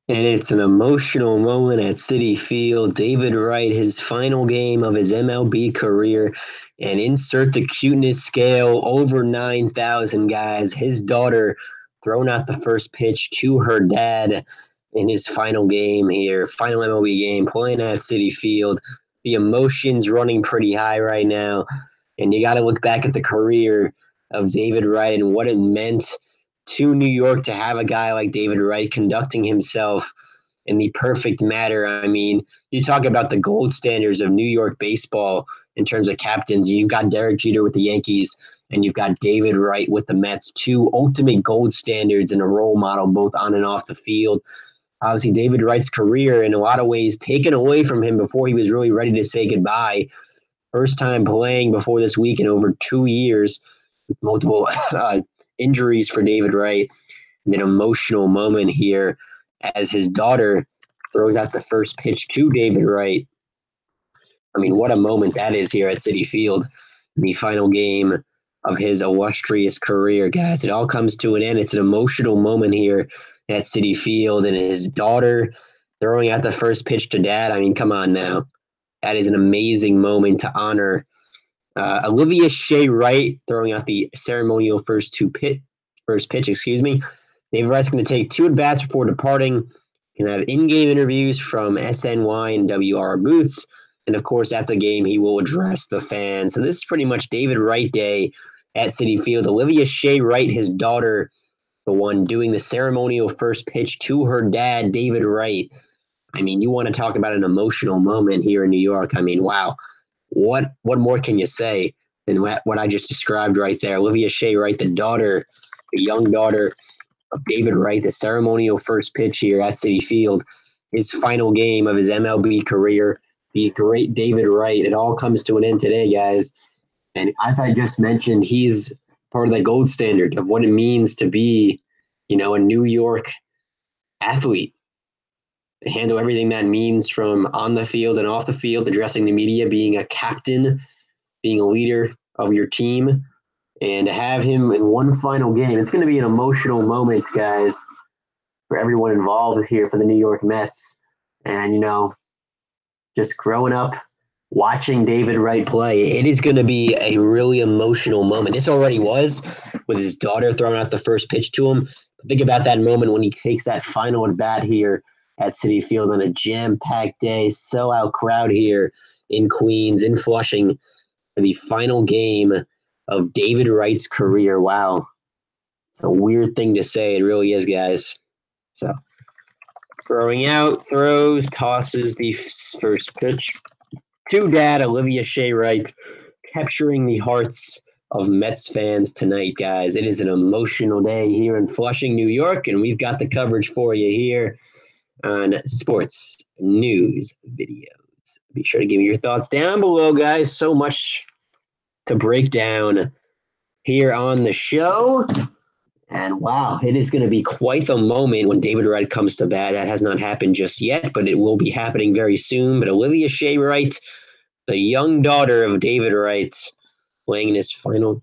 And it's an emotional moment at Citi Field. David Wright, his final game of his MLB career, and insert the cuteness scale over 9,000 guys. His daughter throwing out the first pitch to her dad in his final game here, final MLB game, playing at Citi Field. The emotions running pretty high right now, and you got to look back at the career of David Wright and what it meant to New York to have a guy like David Wright conducting himself in the perfect manner. I mean, you talk about the gold standards of New York baseball in terms of captains. You've got Derek Jeter with the Yankees, and you've got David Wright with the Mets, two ultimate gold standards and a role model both on and off the field. Obviously, David Wright's career, in a lot of ways, taken away from him before he was really ready to say goodbye. First time playing before this week in over 2 years, with multiple injuries for David Wright. And an emotional moment here as his daughter throws out the first pitch to David Wright. I mean, what a moment that is here at Citi Field, the final game of his illustrious career, guys. It all comes to an end. It's an emotional moment here at Citi Field, and his daughter throwing out the first pitch to dad. I mean, come on now. That is an amazing moment to honor Olivia Shea Wright throwing out the ceremonial first pitch. Excuse me. David Wright's going to take two at bats before departing. Can have in-game interviews from SNY and WR booths, and of course, after the game, he will address the fans. So this is pretty much David Wright Day at Citi Field. Olivia Shea Wright, his daughter, the one doing the ceremonial first pitch to her dad, David Wright. I mean, you want to talk about an emotional moment here in New York. I mean, wow. What more can you say than what I just described right there? Olivia Shea Wright, the young daughter of David Wright, the ceremonial first pitch here at Citi Field, his final game of his MLB career, the great David Wright. It all comes to an end today, guys. And as I just mentioned, he's part of the gold standard of what it means to be, a New York athlete. Handle everything that means from on the field and off the field, addressing the media, being a captain, being a leader of your team, and to have him in one final game. It's going to be an emotional moment, guys, for everyone involved here for the New York Mets. And, just growing up, watching David Wright play, it is going to be a really emotional moment. This already was with his daughter throwing out the first pitch to him. But think about that moment when he takes that final at bat here at Citi Field on a jam-packed day, sell-out crowd here in Queens, in Flushing, for the final game of David Wright's career. Wow. It's a weird thing to say. It really is, guys. So, throwing out, throws, tosses the first pitch to dad, Olivia Shea Wright, capturing the hearts of Mets fans tonight, guys. It is an emotional day here in Flushing, New York, and we've got the coverage for you here on Sports News Videos. Be sure to give me your thoughts down below, guys. So much to break down here on the show. And wow, it is going to be quite the moment when David Wright comes to bat. That has not happened just yet, but it will be happening very soon. But Olivia Shea Wright, the young daughter of David Wright, playing in his final